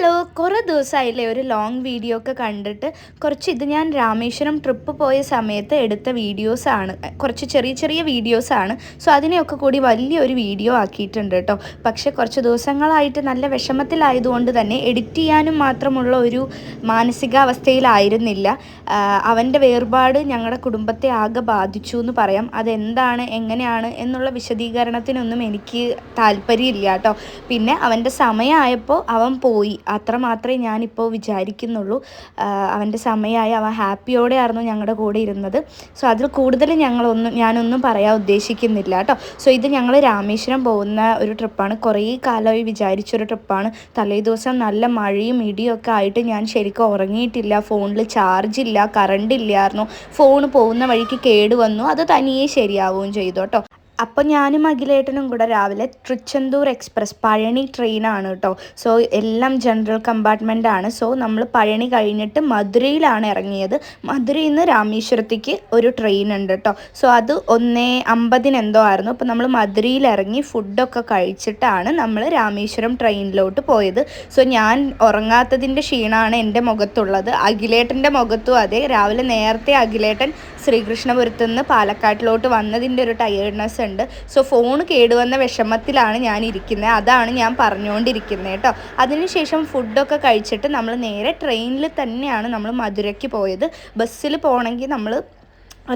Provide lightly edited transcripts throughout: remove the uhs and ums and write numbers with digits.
Hello, കുറേ ദിവസമായില്ലേ ഒരു long video ഒക്കെ കണ്ടിട്ട്. ഇത് ഞാൻ രാമേശ്വരം ട്രിപ്പ് പോയ സമയത്ത് എടുത്ത വീഡിയോസാണ്, കുറച്ച് ചെറിയ ചെറിയ വീഡിയോസാണ്. സോ അതിനെയൊക്കെ കൂടി വലിയൊരു വീഡിയോ ആക്കിയിട്ടുണ്ട് കേട്ടോ. പക്ഷേ കുറച്ച് ദിവസങ്ങളായിട്ട് നല്ല വിഷമത്തിലായതുകൊണ്ട് തന്നെ എഡിറ്റ് ചെയ്യാനും മാത്രമുള്ള ഒരു മാനസികാവസ്ഥയിലായിരുന്നില്ല. അവൻ്റെ വേർപാട് ഞങ്ങളുടെ കുടുംബത്തെ ആകെ ബാധിച്ചു എന്ന് പറയാം. അതെന്താണ്, എങ്ങനെയാണ് എന്നുള്ള വിശദീകരണത്തിനൊന്നും എനിക്ക് താല്പര്യമില്ല കേട്ടോ. പിന്നെ അവൻ്റെ സമയമായപ്പോൾ അവൻ പോയി, അത്ര മാത്രമേ ഞാനിപ്പോൾ വിചാരിക്കുന്നുള്ളൂ. അവൻ്റെ സമയമായി, അവൻ ഹാപ്പിയോടെയായിരുന്നു ഞങ്ങളുടെ കൂടെ ഇരുന്നത്. സോ അതിൽ കൂടുതൽ ഞാനൊന്നും പറയാൻ ഉദ്ദേശിക്കുന്നില്ല കേട്ടോ. സോ ഇത് ഞങ്ങൾ രാമേശ്വരം പോകുന്ന ഒരു ട്രിപ്പാണ്. കുറേ കാലമായി വിചാരിച്ചൊരു ട്രിപ്പാണ്. തലേ ദിവസം നല്ല മഴയും ഇടിയും ഒക്കെ ആയിട്ട് ഞാൻ ശരിക്കും ഉറങ്ങിയിട്ടില്ല. ഫോണിൽ ചാർജില്ല, കറണ്ട് ഇല്ലായിരുന്നു. ഫോൺ പോകുന്ന വഴിക്ക് കേടുവന്നു. അത് തനിയെ ശരിയാവുകയും ചെയ്തു കേട്ടോ. അപ്പോൾ ഞാനും അഖിലേട്ടനും കൂടെ രാവിലെ തൃച്ചെന്തൂർ എക്സ്പ്രസ്, പഴനി ട്രെയിനാണ് കേട്ടോ. സോ എല്ലാം ജനറൽ കമ്പാർട്ട്മെൻറ്റാണ്. സോ നമ്മൾ പഴനി കഴിഞ്ഞിട്ട് മധുരയിലാണ് ഇറങ്ങിയത്. മധുരയിൽ നിന്ന് രാമേശ്വരത്തേക്ക് ഒരു ട്രെയിൻ ഉണ്ട് കേട്ടോ. സോ അത് 1:50 എന്തോ ആയിരുന്നു. അപ്പോൾ നമ്മൾ മധുരയിൽ ഇറങ്ങി ഫുഡൊക്കെ കഴിച്ചിട്ടാണ് നമ്മൾ രാമേശ്വരം ട്രെയിനിലോട്ട് പോയത്. സോ ഞാൻ ഉറങ്ങാത്തതിൻ്റെ ക്ഷീണമാണ് എൻ്റെ മുഖത്തുള്ളത്. അഖിലേട്ടൻ്റെ മുഖത്തും അതെ. രാവിലെ നേരത്തെ അഖിലേട്ടൻ ശ്രീകൃഷ്ണപുരത്തു നിന്ന് പാലക്കാട്ടിലോട്ട് വന്നതിൻ്റെ ഒരു ടയേർഡ്നെസ് ഉണ്ട്. സോ ഫോൺ കേടുവന്ന വിഷമത്തിലാണ് ഞാൻ ഇരിക്കുന്നത്. അതാണ് ഞാൻ പറഞ്ഞുകൊണ്ടിരിക്കുന്നത് കേട്ടോ. അതിനുശേഷം ഫുഡൊക്കെ കഴിച്ചിട്ട് നമ്മൾ നേരെ ട്രെയിനിൽ തന്നെയാണ് നമ്മൾ മധുരയ്ക്ക് പോയത്. ബസ്സിൽ പോകണമെങ്കിൽ നമ്മൾ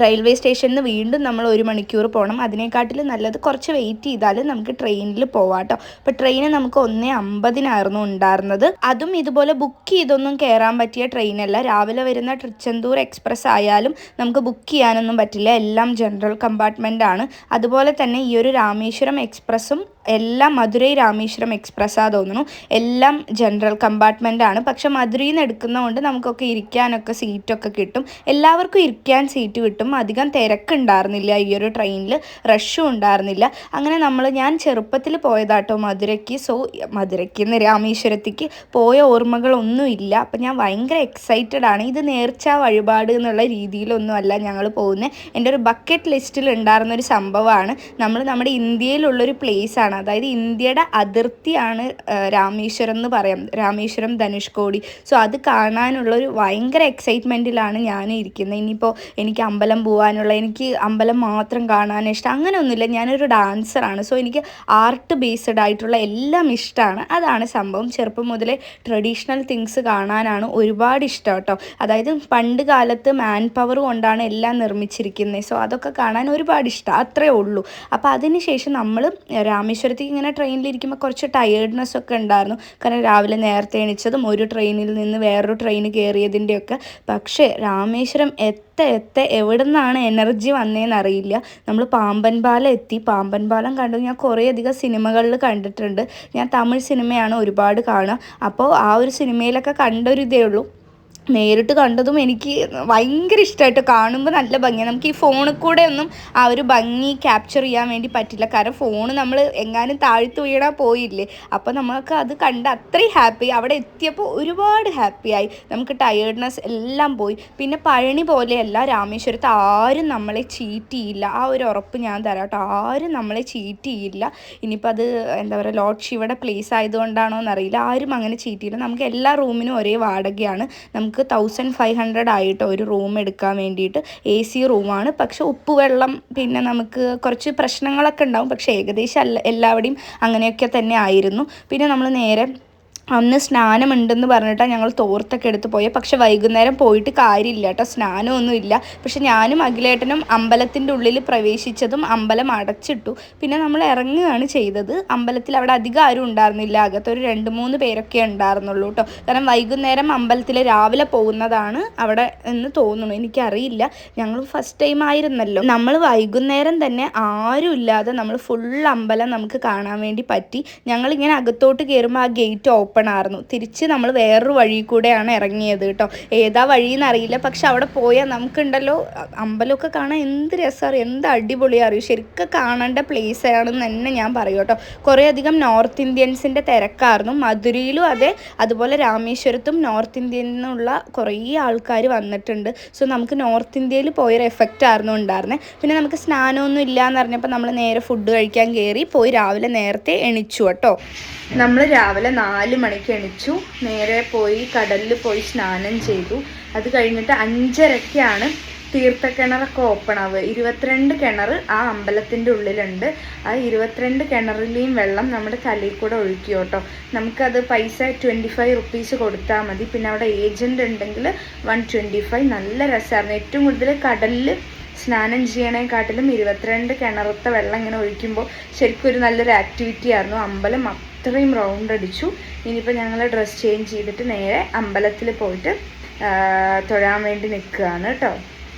റെയിൽവേ സ്റ്റേഷനിൽ നിന്ന് വീണ്ടും നമ്മൾ 1 മണിക്കൂർ പോകണം. അതിനെക്കാട്ടിലും നല്ലത് കുറച്ച് വെയിറ്റ് ചെയ്താൽ നമുക്ക് ട്രെയിനിൽ പോവാം കേട്ടോ. അപ്പോൾ ട്രെയിന് നമുക്ക് 1:50 ഉണ്ടായിരുന്നത്. അതും ഇതുപോലെ ബുക്ക് ചെയ്തൊന്നും കയറാൻ പറ്റിയ ട്രെയിനല്ല. രാവിലെ വരുന്ന തൃച്ചെന്തൂർ എക്സ്പ്രസ് ആയാലും നമുക്ക് ബുക്ക് ചെയ്യാനൊന്നും പറ്റില്ല. എല്ലാം ജനറൽ കമ്പാർട്ട്മെൻ്റ് ആണ്. അതുപോലെ തന്നെ ഈ ഒരു രാമേശ്വരം എക്സ്പ്രസ്സും എല്ലാം മധുരൈ രാമേശ്വരം എക്സ്പ്രസ്സാണ് തോന്നുന്നു. എല്ലാം ജനറൽ കമ്പാർട്ട്മെൻ്റ് ആണ്. പക്ഷെ മധുരയിൽ നിന്ന് എടുക്കുന്നതുകൊണ്ട് നമുക്കൊക്കെ ഇരിക്കാനൊക്കെ സീറ്റൊക്കെ കിട്ടും. എല്ലാവർക്കും ഇരിക്കാൻ സീറ്റ് കിട്ടും. അധികം തിരക്കുണ്ടായിരുന്നില്ല ഈ ഒരു ട്രെയിനിൽ, റഷും ഉണ്ടായിരുന്നില്ല. അങ്ങനെ ഞാൻ ചെറുപ്പത്തിൽ പോയതാട്ടോ മധുരയ്ക്ക്. സോ മധുരയ്ക്ക് നിന്ന് രാമേശ്വരത്തേക്ക് പോയ ഓർമ്മകളൊന്നുമില്ല. അപ്പം ഞാൻ ഭയങ്കര എക്സൈറ്റഡ് ആണ്. ഇത് നേർച്ച വഴിപാട് എന്നുള്ള രീതിയിലൊന്നും അല്ല ഞങ്ങൾ പോകുന്നത്. എൻ്റെ ഒരു ബക്കറ്റ് ലിസ്റ്റിൽ ഉണ്ടായിരുന്നൊരു സംഭവമാണ്. നമ്മുടെ ഇന്ത്യയിലുള്ളൊരു പ്ലേസാണ്. അതായത് ഇന്ത്യയുടെ അതിർത്തിയാണ് രാമേശ്വരം എന്ന് പറയാം, രാമേശ്വരം ധനുഷ്കോടി. സോ അത് കാണാനുള്ളൊരു ഭയങ്കര എക്സൈറ്റ്മെൻറ്റിലാണ് ഞാൻ ഇരിക്കുന്നത്. ഇനിയിപ്പോൾ എനിക്ക് അമ്പലം പോകാനുള്ള, എനിക്ക് അമ്പലം മാത്രം കാണാൻ ഇഷ്ടം അങ്ങനെയൊന്നുമില്ല. ഞാനൊരു ഡാൻസറാണ്. സോ എനിക്ക് ആർട്ട് ബേസ്ഡ് ആയിട്ടുള്ള എല്ലാം ഇഷ്ടമാണ്. അതാണ് സംഭവം. ചെറുപ്പം മുതലേ ട്രഡീഷണൽ തിങ്സ് കാണാനാണ് ഒരുപാട് ഇഷ്ടം കേട്ടോ. അതായത് പണ്ട് കാലത്ത് മാൻ പവർ കൊണ്ടാണ് എല്ലാം നിർമ്മിച്ചിരിക്കുന്നത്. സോ അതൊക്കെ കാണാൻ ഒരുപാട് ഇഷ്ടം, അത്രേ ഉള്ളൂ. അപ്പോൾ അതിന് ശേഷം നമ്മൾ രാമേശ്വരത്തേക്ക് ഇങ്ങനെ ട്രെയിനിലിരിക്കുമ്പോൾ കുറച്ച് ടയേർഡ്നെസ് ഒക്കെ ഉണ്ടായിരുന്നു. കാരണം രാവിലെ നേരത്തെ എണീച്ചതും ഒരു ട്രെയിനിൽ നിന്ന് വേറൊരു ട്രെയിൻ കയറിയതിൻ്റെയൊക്കെ. പക്ഷേ രാമേശ്വരം എവിടെ നിന്നാണ് എനർജി വന്നതെന്ന് അറിയില്ല. നമ്മൾ പാമ്പൻ പാലം എത്തി. പാമ്പൻ പാലം കണ്ടു. ഞാൻ കുറേയധികം സിനിമകളിൽ കണ്ടിട്ടുണ്ട്. ഞാൻ തമിഴ് സിനിമയാണ് ഒരുപാട് കാണുക. അപ്പോൾ ആ ഒരു സിനിമയിലൊക്കെ കണ്ടൊരു ഇതേ ഉള്ളൂ. നേരിട്ട് കണ്ടതും എനിക്ക് ഭയങ്കര ഇഷ്ടമായിട്ട്. കാണുമ്പോൾ നല്ല ഭംഗിയാണ്. നമുക്ക് ഈ ഫോണിൽ കൂടെ ഒന്നും ആ ഒരു ഭംഗി ക്യാപ്ചർ ചെയ്യാൻ വേണ്ടി പറ്റില്ല. കാരണം ഫോണ് നമ്മൾ എങ്ങാനും താഴ്ത്തു വീണാൽ പോയില്ലേ. അപ്പോൾ നമുക്ക് അത് കണ്ട് അത്രയും ഹാപ്പി. അവിടെ എത്തിയപ്പോൾ ഒരുപാട് ഹാപ്പിയായി. നമുക്ക് ടയേർഡ്നെസ് എല്ലാം പോയി. പിന്നെ പഴനി പോലെയല്ല രാമേശ്വരത്ത് ആരും നമ്മളെ ചീറ്റ് ചെയ്യില്ല. ആ ഒരു ഉറപ്പ് ഞാൻ തരാം കേട്ടോ. ആരും നമ്മളെ ചീറ്റ് ചെയ്യില്ല. ഇനിയിപ്പോൾ അത് എന്താ പറയുക, ലോർഡ് ശിവയുടെ പ്ലേസ് ആയതുകൊണ്ടാണോ എന്നറിയില്ല, ആരും അങ്ങനെ ചീറ്റ് ചെയ്യില്ല. നമുക്ക് എല്ലാ റൂമിനും ഒരേ വാടകയാണ്. നമുക്ക് 1500 ആയിട്ടോ ഒരു റൂം എടുക്കാൻ വേണ്ടിയിട്ട്. AC റൂമാണ്. പക്ഷെ ഉപ്പുവെള്ളം പിന്നെ നമുക്ക് കുറച്ച് പ്രശ്നങ്ങളൊക്കെ ഉണ്ടാവും. പക്ഷേ ഏകദേശം എല്ലാവരുടെയും അങ്ങനെയൊക്കെ തന്നെ ആയിരുന്നു. പിന്നെ നമ്മൾ നേരെ അന്ന് സ്നാനമുണ്ടെന്ന് പറഞ്ഞിട്ടാണ് ഞങ്ങൾ തോർത്തൊക്കെ എടുത്ത് പോയത്. പക്ഷെ വൈകുന്നേരം പോയിട്ട് കാര്യമില്ല കേട്ടോ, സ്നാനമൊന്നുമില്ല. പക്ഷെ ഞാനും അഖിലേട്ടനും അമ്പലത്തിൻ്റെ ഉള്ളിൽ പ്രവേശിച്ചതും അമ്പലം അടച്ചിട്ടു. പിന്നെ നമ്മൾ ഇറങ്ങുകയാണ് ചെയ്തത്. അമ്പലത്തിൽ അവിടെ അധികം ആരും ഉണ്ടായിരുന്നില്ല. അകത്തൊരു 2-3 പേരൊക്കെ ഉണ്ടായിരുന്നുള്ളൂ കേട്ടോ. കാരണം വൈകുന്നേരം അമ്പലത്തിൽ രാവിലെ പോകുന്നതാണ് അവിടെ എന്ന് തോന്നുന്നു, എനിക്കറിയില്ല. ഞങ്ങൾ ഫസ്റ്റ് ടൈം ആയിരുന്നല്ലോ. നമ്മൾ വൈകുന്നേരം തന്നെ ആരും ഇല്ലാതെ നമ്മൾ ഫുൾ അമ്പലം നമുക്ക് കാണാൻ വേണ്ടി പറ്റി. ഞങ്ങളിങ്ങനെ അകത്തോട്ട് കയറുമ്പോൾ ആ ഗേറ്റ് ഓപ്പൺ ആയിരുന്നു. തിരിച്ച് നമ്മൾ വേറൊരു വഴി കൂടെയാണ് ഇറങ്ങിയത് കേട്ടോ. ഏതാ വഴിയെന്ന് അറിയില്ല. പക്ഷെ അവിടെ പോയാൽ നമുക്കുണ്ടല്ലോ അമ്പലമൊക്കെ കാണാൻ എന്ത് രസമാണ്, എന്ത് അടിപൊളിയാണ് അറിയും. ശരിക്കും കാണേണ്ട പ്ലേസ് ആണെന്ന് തന്നെ ഞാൻ പറയും കേട്ടോ. കുറേ അധികം നോർത്ത് ഇന്ത്യൻസിൻ്റെ തിരക്കായിരുന്നു. മധുരയിലും അതെ, അതുപോലെ രാമേശ്വരത്തും നോർത്ത് ഇന്ത്യയിൽ നിന്നുള്ള കുറേ ആൾക്കാർ വന്നിട്ടുണ്ട്. സോ നമുക്ക് നോർത്ത് ഇന്ത്യയിൽ പോയൊരു എഫക്റ്റ് ആയിരുന്നു ഉണ്ടായിരുന്നത്. പിന്നെ നമുക്ക് സ്നാനമൊന്നും ഇല്ല എന്ന് പറഞ്ഞപ്പോൾ നമ്മൾ നേരെ ഫുഡ് കഴിക്കാൻ കയറി. പോയി രാവിലെ നേരത്തെ എണിച്ചു കേട്ടോ. നമ്മൾ രാവിലെ 4 മണിക്ക് എണിച്ചു, നേരെ പോയി കടലിൽ പോയി സ്നാനം ചെയ്തു. അത് കഴിഞ്ഞിട്ട് 5:30-ക്കാണ് തീർത്ഥക്കിണറൊക്കെ ഓപ്പൺ ആവുക. 22 കിണർ ആ അമ്പലത്തിൻ്റെ ഉള്ളിലുണ്ട്. ആ 22 കിണറിലെയും വെള്ളം നമ്മുടെ തലയിൽ കൂടെ ഒഴുക്കി കേട്ടോ. നമുക്കത് പൈസ 25 റുപ്പീസ് കൊടുത്താൽ മതി. പിന്നെ അവിടെ ഏജൻറ് ഉണ്ടെങ്കിൽ 125. നല്ല രസമായിരുന്നു. ഏറ്റവും കൂടുതൽ കടലിൽ സ്നാനം ചെയ്യണേക്കാട്ടിലും 22 കിണറത്തെ വെള്ളം ഇങ്ങനെ ഒഴിക്കുമ്പോൾ ശരിക്കും ഒരു നല്ലൊരു ആക്ടിവിറ്റി ആയിരുന്നു. അമ്പലം അത്രയും റൗണ്ട് അടിച്ചു. ഇനിയിപ്പോൾ ഞങ്ങൾ ഡ്രസ്സ് ചേഞ്ച് ചെയ്തിട്ട് നേരെ അമ്പലത്തിൽ പോയിട്ട് തൊഴാൻ വേണ്ടി നിൽക്കുകയാണ് കേട്ടോ.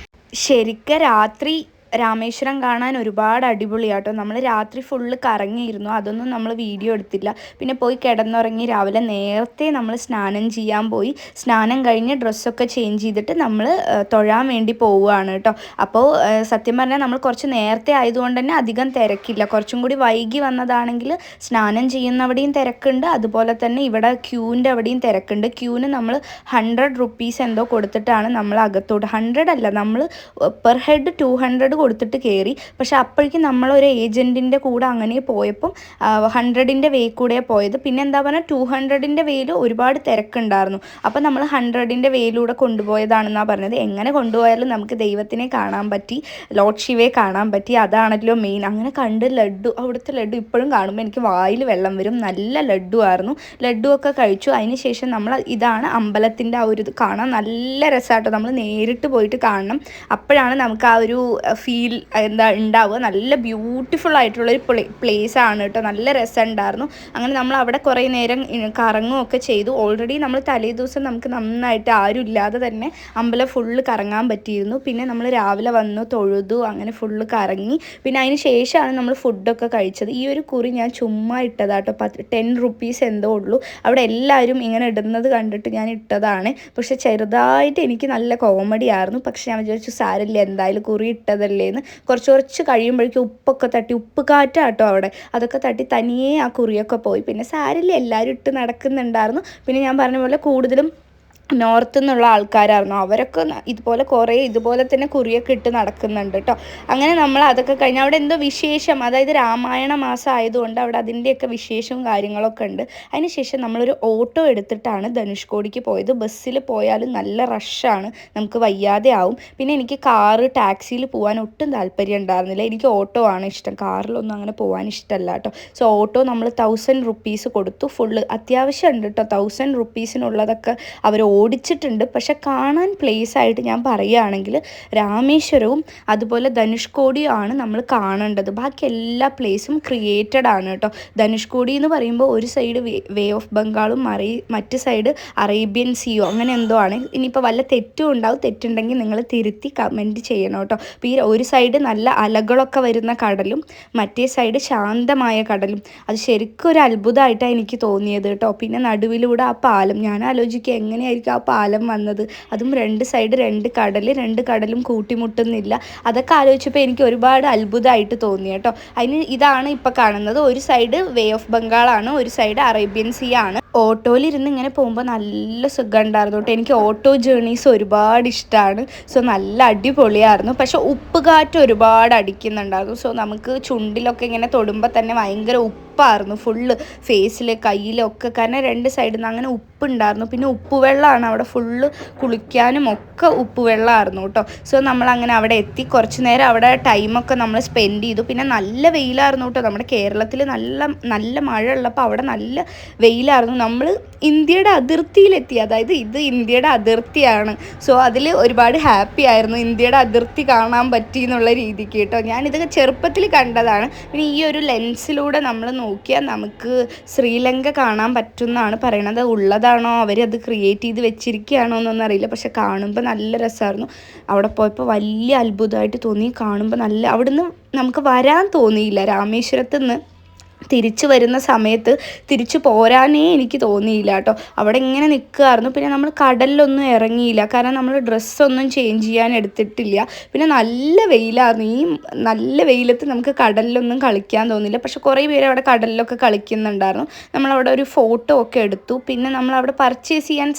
ശരിക്കും രാത്രി രാമേശ്വരം കാണാൻ ഒരുപാട് അടിപൊളിയാട്ടോ. നമ്മൾ രാത്രി ഫുള്ള് കറങ്ങിയിരുന്നു, അതൊന്നും നമ്മൾ വീഡിയോ എടുത്തില്ല. പിന്നെ പോയി കിടന്നുറങ്ങി രാവിലെ നേരത്തെ നമ്മൾ സ്നാനം ചെയ്യാൻ പോയി. സ്നാനം കഴിഞ്ഞ് ഡ്രസ്സൊക്കെ ചേഞ്ച് ചെയ്തിട്ട് നമ്മൾ തൊഴാൻ വേണ്ടി പോവുകയാണ് കേട്ടോ. അപ്പോൾ സത്യം പറഞ്ഞാൽ നമ്മൾ കുറച്ച് നേരത്തെ ആയതുകൊണ്ട് തന്നെ അധികം തിരക്കില്ല. കുറച്ചും കൂടി വൈകി വന്നതാണെങ്കിൽ സ്നാനം ചെയ്യുന്നവിടെയും തിരക്കുണ്ട്, അതുപോലെ തന്നെ ഇവിടെ ക്യൂവിൻ്റെ അവിടെയും തിരക്കുണ്ട്. ക്യൂവിന് നമ്മൾ 100 റുപ്പീസ് എന്തോ കൊടുത്തിട്ടാണ് നമ്മൾ അകത്തോട്ട്, 100 അല്ല, നമ്മൾ പെർ ഹെഡ് 200 കൊടുത്തിട്ട് കയറി. പക്ഷെ അപ്പോഴേക്കും നമ്മളൊരു ഏജൻറ്റിൻ്റെ കൂടെ അങ്ങനെ പോയപ്പം 100-ൻ്റെ വേ കൂടെ പോയത്. പിന്നെ എന്താ പറഞ്ഞാൽ 200-ൻ്റെ വേയിൽ ഒരുപാട് തിരക്കുണ്ടായിരുന്നു. അപ്പം നമ്മൾ 100-ൻ്റെ വേയിലൂടെ കൊണ്ടുപോയതാണെന്നാണ് പറഞ്ഞത്. എങ്ങനെ കൊണ്ടുപോയാലും നമുക്ക് ദൈവത്തിനെ കാണാൻ പറ്റി, ലോർഡ് ശിവയെ കാണാൻ പറ്റി, അതാണല്ലോ മെയിൻ. അങ്ങനെ കണ്ട് ലഡ്ഡു, അവിടുത്തെ ലഡ്ഡു ഇപ്പോഴും കാണുമ്പോൾ എനിക്ക് വായിൽ വെള്ളം വരും. നല്ല ലഡ്ഡു ആയിരുന്നു. ലഡ്ഡു ഒക്കെ കഴിച്ചു. അതിന് ശേഷം നമ്മൾ ഇതാണ് അമ്പലത്തിൻ്റെ ആ ഒരു ഇത് കാണാൻ നല്ല രസമാട്ടോ. നമ്മൾ നേരിട്ട് പോയിട്ട് കാണണം, അപ്പോഴാണ് നമുക്ക് ആ ഒരു ഫീൽ ഉണ്ടാവുക. നല്ല ബ്യൂട്ടിഫുൾ ആയിട്ടുള്ളൊരു പ്ലേസ് ആണ് കേട്ടോ. നല്ല രസമുണ്ടായിരുന്നു. അങ്ങനെ നമ്മൾ അവിടെ കുറേ നേരം കറങ്ങുകയൊക്കെ ചെയ്തു. ഓൾറെഡി നമ്മൾ തലേ ദിവസം നമുക്ക് നന്നായിട്ട് ആരും ഇല്ലാതെ തന്നെ അമ്പലം ഫുള്ള് കറങ്ങാൻ പറ്റിയിരുന്നു. പിന്നെ നമ്മൾ രാവിലെ വന്നു, തൊഴുതു, അങ്ങനെ ഫുള്ള് കറങ്ങി. പിന്നെ അതിന് ശേഷമാണ് നമ്മൾ ഫുഡൊക്കെ കഴിച്ചത്. ഈ ഒരു കുറി ഞാൻ ചുമ്മാ ഇട്ടതാട്ടോ. 10 റുപ്പീസ് എന്തോ ഉള്ളൂ. അവിടെ എല്ലാവരും ഇങ്ങനെ ഇടുന്നത് കണ്ടിട്ട് ഞാൻ ഇട്ടതാണ്. പക്ഷെ ചെറുതായിട്ട് എനിക്ക് നല്ല കോമഡി ആയിരുന്നു. പക്ഷെ ഞാൻ വിചാരിച്ചു സാരില്ല, എന്തായാലും കുറി ഇട്ടതല്ലേന്ന്. കുറച്ച് കഴിയുമ്പോഴേക്കും ഉപ്പൊക്കെ തട്ടി, ഉപ്പ് കാറ്റാട്ടോ അവിടെ, അതൊക്കെ തട്ടി തനിയെ ആ കുറിയൊക്കെ പോയി. പിന്നെ സാരില്ല, എല്ലാവരും ഇട്ട് നടക്കുന്നുണ്ടായിരുന്നു. പിന്നെ ഞാൻ പറഞ്ഞ പോലെ കൂടുതലും നോർത്ത് നിന്നുള്ള ആൾക്കാരായിരുന്നു. അവരൊക്കെ ഇതുപോലെ കുറേ ഇതുപോലെ തന്നെ കുറിയൊക്കെ ഇട്ട് നടക്കുന്നുണ്ട് കേട്ടോ. അങ്ങനെ നമ്മൾ അതൊക്കെ കഴിഞ്ഞ് അവിടെ എന്തോ വിശേഷം, അതായത് രാമായണ മാസം ആയതുകൊണ്ട് അവിടെ അതിൻ്റെയൊക്കെ വിശേഷവും കാര്യങ്ങളൊക്കെ ഉണ്ട്. അതിന് ശേഷം നമ്മളൊരു ഓട്ടോ എടുത്തിട്ടാണ് ധനുഷ്കോടിക്ക് പോയത്. ബസ്സിൽ പോയാലും നല്ല റഷാണ്, നമുക്ക് വയ്യാതെ ആവും. പിന്നെ എനിക്ക് ടാക്സിയിൽ പോകാൻ ഒട്ടും താല്പര്യം ഉണ്ടായിരുന്നില്ല. എനിക്ക് ഓട്ടോ ആണ് ഇഷ്ടം, കാറിലൊന്നും അങ്ങനെ പോകാൻ ഇഷ്ടമല്ല കേട്ടോ. സോ ഓട്ടോ നമ്മൾ 1000 റുപ്പീസ് കൊടുത്തു. ഫുള്ള് അത്യാവശ്യം ഉണ്ട് കേട്ടോ. 1000 റുപ്പീസിനുള്ളതൊക്കെ അവർ ഓടിച്ചിട്ടുണ്ട്. പക്ഷെ കാണാൻ പ്ലേസ് ആയിട്ട് ഞാൻ പറയുകയാണെങ്കിൽ രാമേശ്വരവും അതുപോലെ ധനുഷ്കോടിയും ആണ് നമ്മൾ കാണേണ്ടത്. ബാക്കി എല്ലാ പ്ലേസും ക്രിയേറ്റഡ് ആണ് കേട്ടോ. ധനുഷ്കോടി എന്ന് പറയുമ്പോൾ ഒരു സൈഡ് വേ ഓഫ് ബംഗാളും മറ്റ് സൈഡ് അറേബ്യൻ സീയോ അങ്ങനെ എന്തോ ആണ്. ഇനിയിപ്പോൾ വല്ല തെറ്റും ഉണ്ടാവും, തെറ്റുണ്ടെങ്കിൽ നിങ്ങൾ തിരുത്തി കമൻറ്റ് ചെയ്യണം കേട്ടോ. അപ്പോൾ ഈ ഒരു സൈഡ് നല്ല അലകളൊക്കെ വരുന്ന കടലും മറ്റേ സൈഡ് ശാന്തമായ കടലും, അത് ശരിക്കും ഒരു അത്ഭുതമായിട്ടാണ് എനിക്ക് തോന്നിയത് കേട്ടോ. പിന്നെ നടുവിലൂടെ ആ പാലം, ഞാൻ ആലോചിക്കുക എങ്ങനെയായിരിക്കും ആ പാലം വന്നത്, അതും 2 സൈഡ് 2 കടലും കൂട്ടിമുട്ടുന്നില്ല. അതൊക്കെ ആലോചിച്ചപ്പോൾ എനിക്ക് ഒരുപാട് അത്ഭുതമായിട്ട് തോന്നി കേട്ടോ. അതിന് ഇതാണ് ഇപ്പോൾ കാണുന്നത്. ഒരു സൈഡ് വേ ഓഫ് ബംഗാളാണ്, ഒരു സൈഡ് അറേബ്യൻ സീ ആണ്. ഓട്ടോയിലിരുന്ന് ഇങ്ങനെ പോകുമ്പോൾ നല്ല സുഖം ഉണ്ടായിരുന്നു കേട്ടോ. എനിക്ക് ഓട്ടോ ജേർണീസ് ഒരുപാട് ഇഷ്ടമാണ്. സോ നല്ല അടിപൊളിയായിരുന്നു. പക്ഷെ ഉപ്പ് കാറ്റ് ഒരുപാട് അടിക്കുന്നുണ്ടായിരുന്നു. സോ നമുക്ക് ചുണ്ടിലൊക്കെ ഇങ്ങനെ തൊടുമ്പോൾ തന്നെ ഭയങ്കര ഉപ്പായിരുന്നു ഫുള്ള്, ഫേസിൽ കയ്യിലൊക്കെ. കാരണം 2 സൈഡിൽ നിന്ന് അങ്ങനെ ഉപ്പുണ്ടായിരുന്നു. പിന്നെ ഉപ്പുവെള്ളമാണ് അവിടെ ഫുള്ള്, കുളിക്കാനും ഒക്കെ ഉപ്പുവെള്ളമായിരുന്നു കേട്ടോ. സോ നമ്മളങ്ങനെ അവിടെ എത്തി. കുറച്ച് നേരം അവിടെ ടൈമൊക്കെ നമ്മൾ സ്പെൻഡ് ചെയ്തു. പിന്നെ നല്ല വെയിലായിരുന്നു കേട്ടോ. നമ്മുടെ കേരളത്തിൽ നല്ല മഴ ഉള്ളപ്പോൾ അവിടെ നല്ല വെയിലായിരുന്നു. നമ്മൾ ഇന്ത്യയുടെ അതിർത്തിയിലെത്തി, അതായത് ഇത് ഇന്ത്യയുടെ അതിർത്തിയാണ്. സോ അതിൽ ഒരുപാട് ഹാപ്പി ആയിരുന്നു. ഇന്ത്യയുടെ അതിർത്തി കാണാൻ പറ്റി എന്നുള്ള രീതിക്ക് കേട്ടോ. ഞാനിതൊക്കെ ചെറുപ്പത്തിൽ കണ്ടതാണ്. പിന്നെ ഈ ഒരു ലെൻസിലൂടെ നമ്മൾ നോക്കിയാൽ നമുക്ക് ശ്രീലങ്ക കാണാൻ പറ്റുമെന്നാണ് പറയണത്. ഉള്ളതാണോ അവരത് ക്രിയേറ്റ് ചെയ്ത് വെച്ചിരിക്കുകയാണോ എന്നൊന്നും അറിയില്ല. പക്ഷെ കാണുമ്പോൾ നല്ല രസമായിരുന്നു. അവിടെ പോയപ്പോൾ വലിയ അത്ഭുതമായിട്ട് തോന്നി. കാണുമ്പോൾ നല്ല, അവിടുന്ന് നമുക്ക് വരാൻ തോന്നിയില്ല. രാമേശ്വരത്ത് നിന്ന് തിരിച്ചു വരുന്ന സമയത്ത് തിരിച്ചു പോരാനേ എനിക്ക് തോന്നിയില്ല കേട്ടോ. അവിടെ ഇങ്ങനെ നിൽക്കുമായിരുന്നു. പിന്നെ നമ്മൾ കടലിലൊന്നും ഇറങ്ങിയില്ല, കാരണം നമ്മൾ ഡ്രസ്സൊന്നും ചേഞ്ച് ചെയ്യാൻ എടുത്തിട്ടില്ല. പിന്നെ നല്ല വെയിലായിരുന്നു. ഈ നല്ല വെയിലത്ത് നമുക്ക് കടലിലൊന്നും കളിക്കാൻ തോന്നില്ല. പക്ഷെ കുറേ പേര് അവിടെ കടലിലൊക്കെ കളിക്കുന്നുണ്ടായിരുന്നു. നമ്മളവിടെ ഒരു ഫോട്ടോ ഒക്കെ എടുത്തു. പിന്നെ നമ്മളവിടെ പർച്ചേസ് ചെയ്യാൻ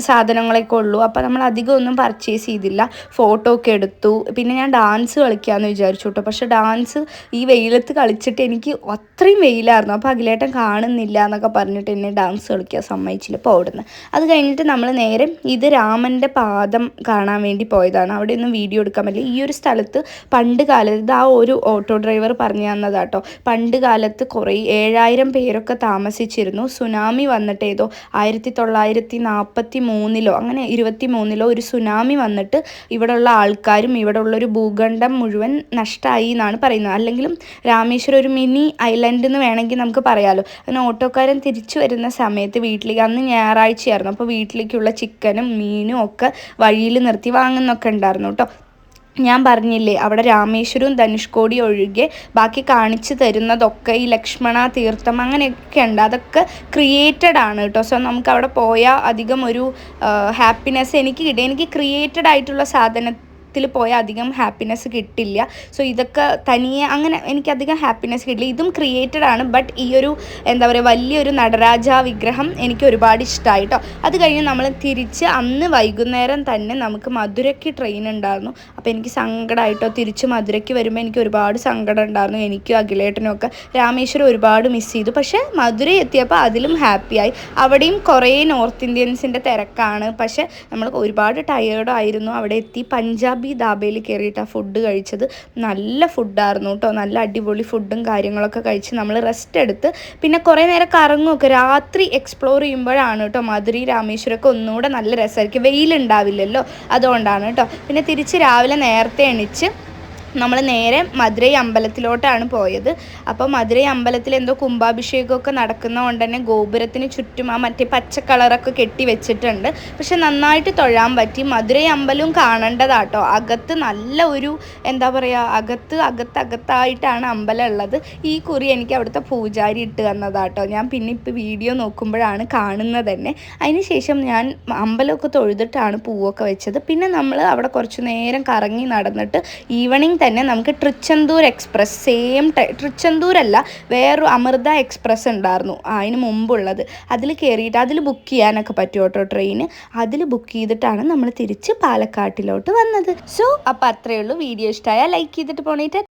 സാധനങ്ങളൊക്കെ ഉള്ളൂ. അപ്പോൾ നമ്മൾ അധികം ഒന്നും പർച്ചേസ് ചെയ്തില്ല, ഫോട്ടോ ഒക്കെ എടുത്തു. പിന്നെ ഞാൻ ഡാൻസ് കളിക്കാമെന്ന് വിചാരിച്ചു കേട്ടോ. പക്ഷെ ഡാൻസ് ഈ വെയിലത്ത് കളിച്ചിട്ട് എനിക്ക് അത്രയും വെയിലായിരുന്നു. അപ്പോൾ അഖിലേട്ടൻ കാണുന്നില്ല എന്നൊക്കെ പറഞ്ഞിട്ട് എന്നെ ഡാൻസ് കളിക്കാൻ സമ്മതിച്ചില്ല, ഇപ്പോൾ ഓടുന്നത്. അത് കഴിഞ്ഞിട്ട് നമ്മൾ നേരെ ഇത് രാമൻ്റെ പാദം കാണാൻ വേണ്ടി പോയതാണ്. അവിടെ ഒന്നും വീഡിയോ എടുക്കാൻ പറ്റില്ല. ഈ ഒരു സ്ഥലത്ത് പണ്ട് കാലത്ത് ഇത് ആ ഒരു ഓട്ടോ ഡ്രൈവർ പറഞ്ഞു തന്നതാട്ടോ. പണ്ട് കാലത്ത് കുറേ 7000 പേരൊക്കെ താമസിച്ചിരുന്നു. സുനാമി വന്നിട്ട് ഏതോ 1943 അങ്ങനെ 23 ഒരു സുനാമി വന്നിട്ട് ഇവിടെയുള്ള ആൾക്കാരും ഇവിടെ ഉള്ളൊരു ഭൂഖണ്ഡം മുഴുവൻ നഷ്ടമായി എന്നാണ് പറയുന്നത്. അല്ലെങ്കിലും രാമേശ്വരം ഒരു മിനി ഐലൻഡ് എന്ന് വേണമെങ്കിൽ നമുക്ക് പറയാമല്ലോ. അങ്ങനെ ഓട്ടോക്കാരൻ തിരിച്ചു വരുന്ന സമയത്ത് വീട്ടിലേക്ക്, അന്ന് ഞായറാഴ്ചയായിരുന്നു, അപ്പോൾ വീട്ടിലേക്കുള്ള ചിക്കനും മീനും ഒക്കെ വഴിയിൽ നിർത്തി വാങ്ങുന്നൊക്കെ ഉണ്ടായിരുന്നു കേട്ടോ. ഞാൻ പറഞ്ഞില്ലേ അവിടെ രാമേശ്വരവും ധനുഷ്കോടി ഒഴികെ ബാക്കി കാണിച്ചു തരുന്നതൊക്കെ ഈ ലക്ഷ്മണ തീർത്ഥം അങ്ങനെയൊക്കെ ഉണ്ട്. അതൊക്കെ ക്രിയേറ്റഡ് ആണ് കേട്ടോ. സോ നമുക്ക് അവിടെ പോയാൽ അധികം ഒരു ഹാപ്പിനെസ് എനിക്ക് കിട്ടും. എനിക്ക് ക്രിയേറ്റഡ് ആയിട്ടുള്ള പോയാൽ അധികം ഹാപ്പിനെസ് കിട്ടില്ല. സോ ഇതൊക്കെ തനിയെ അങ്ങനെ എനിക്കധികം ഹാപ്പിനെസ് കിട്ടില്ല. ഇതും ക്രിയേറ്റഡ് ആണ്. ബട്ട് ഈ ഒരു എന്താ പറയുക വലിയൊരു നടരാജ വിഗ്രഹം എനിക്ക് ഒരുപാട് ഇഷ്ടമായി കേട്ടോ. അത് കഴിഞ്ഞ് നമ്മൾ തിരിച്ച് അന്ന് വൈകുന്നേരം തന്നെ നമുക്ക് മധുരയ്ക്ക് ട്രെയിൻ ഉണ്ടായിരുന്നു. അപ്പോൾ എനിക്ക് സങ്കടമായിട്ടോ, തിരിച്ച് മധുരയ്ക്ക് വരുമ്പോൾ എനിക്ക് ഒരുപാട് സങ്കടം ഉണ്ടായിരുന്നു. എനിക്കും അഖിലേട്ടനും ഒക്കെ രാമേശ്വരം ഒരുപാട് മിസ് ചെയ്തു. പക്ഷേ മധുര എത്തിയപ്പോൾ അതിലും ഹാപ്പിയായി. അവിടെയും കുറേ നോർത്ത് ഇന്ത്യൻസിൻ്റെ തിരക്കാണ്. പക്ഷേ നമ്മൾ ഒരുപാട് ടയേർഡായിരുന്നു. അവിടെ എത്തി പഞ്ചാബി ധാബയിൽ കയറിയിട്ടാണ് ഫുഡ് കഴിച്ചത്. നല്ല ഫുഡായിരുന്നു കേട്ടോ. നല്ല അടിപൊളി ഫുഡും കാര്യങ്ങളൊക്കെ കഴിച്ച് നമ്മൾ റെസ്റ്റ് എടുത്ത് പിന്നെ കുറേ നേരം കറങ്ങുമൊക്കെ. രാത്രി എക്സ്പ്ലോർ ചെയ്യുമ്പോഴാണ് കേട്ടോ മധുര രാമേശ്വരമൊക്കെ ഒന്നുകൂടെ നല്ല രസമായിരിക്കും. വെയിലുണ്ടാവില്ലല്ലോ, അതുകൊണ്ടാണ് കേട്ടോ. പിന്നെ തിരിച്ച് രാവിലെ നേരത്തെ എണീച്ച് നമ്മൾ നേരെ മധുരൈ അമ്പലത്തിലോട്ടാണ് പോയത്. അപ്പോൾ മധുരൈ അമ്പലത്തിൽ എന്തോ കുംഭാഭിഷേകമൊക്കെ നടക്കുന്നതുകൊണ്ട് തന്നെ ഗോപുരത്തിന് ചുറ്റും ആ മറ്റേ പച്ച കളറൊക്കെ കെട്ടി വെച്ചിട്ടുണ്ട്. പക്ഷെ നന്നായിട്ട് തൊഴാൻ പറ്റി. മധുരൈ അമ്പലവും കാണേണ്ടതാട്ടോ. അകത്ത് നല്ല ഒരു എന്താ പറയുക, അകത്തായിട്ടാണ് അമ്പലം ഉള്ളത്. ഈ കുറി എനിക്ക് അവിടുത്തെ പൂജാരി ഇട്ട് തന്നതാട്ടോ. ഞാൻ പിന്നെ ഇപ്പോൾ വീഡിയോ നോക്കുമ്പോഴാണ് കാണുന്നത് തന്നെ. അതിന് ശേഷം ഞാൻ അമ്പലമൊക്കെ തൊഴുതിട്ടാണ് പൂവൊക്കെ വെച്ചത്. പിന്നെ നമ്മൾ അവിടെ കുറച്ച് നേരം കറങ്ങി നടന്നിട്ട് ഈവനിങ് തന്നെ നമുക്ക് ട്രിച്ചന്തൂർ എക്സ്പ്രസ്, ട്രിച്ചന്തൂരല്ല വേറൊരു അമൃത എക്സ്പ്രസ് ഉണ്ടായിരുന്നു അതിന് മുമ്പുള്ളത്. അതിൽ കയറിയിട്ട് അതിൽ ബുക്ക് ചെയ്യാനൊക്കെ പറ്റും കേട്ടോ ട്രെയിന്. അതിൽ ബുക്ക് ചെയ്തിട്ടാണ് നമ്മൾ തിരിച്ച് പാലക്കാട്ടിലോട്ട് വന്നത്. സോ അപ്പോൾ അത്രയേ ഉള്ളൂ. വീഡിയോ ഇഷ്ടമായാൽ ലൈക്ക് ചെയ്തിട്ട് പോണേറ്റ്.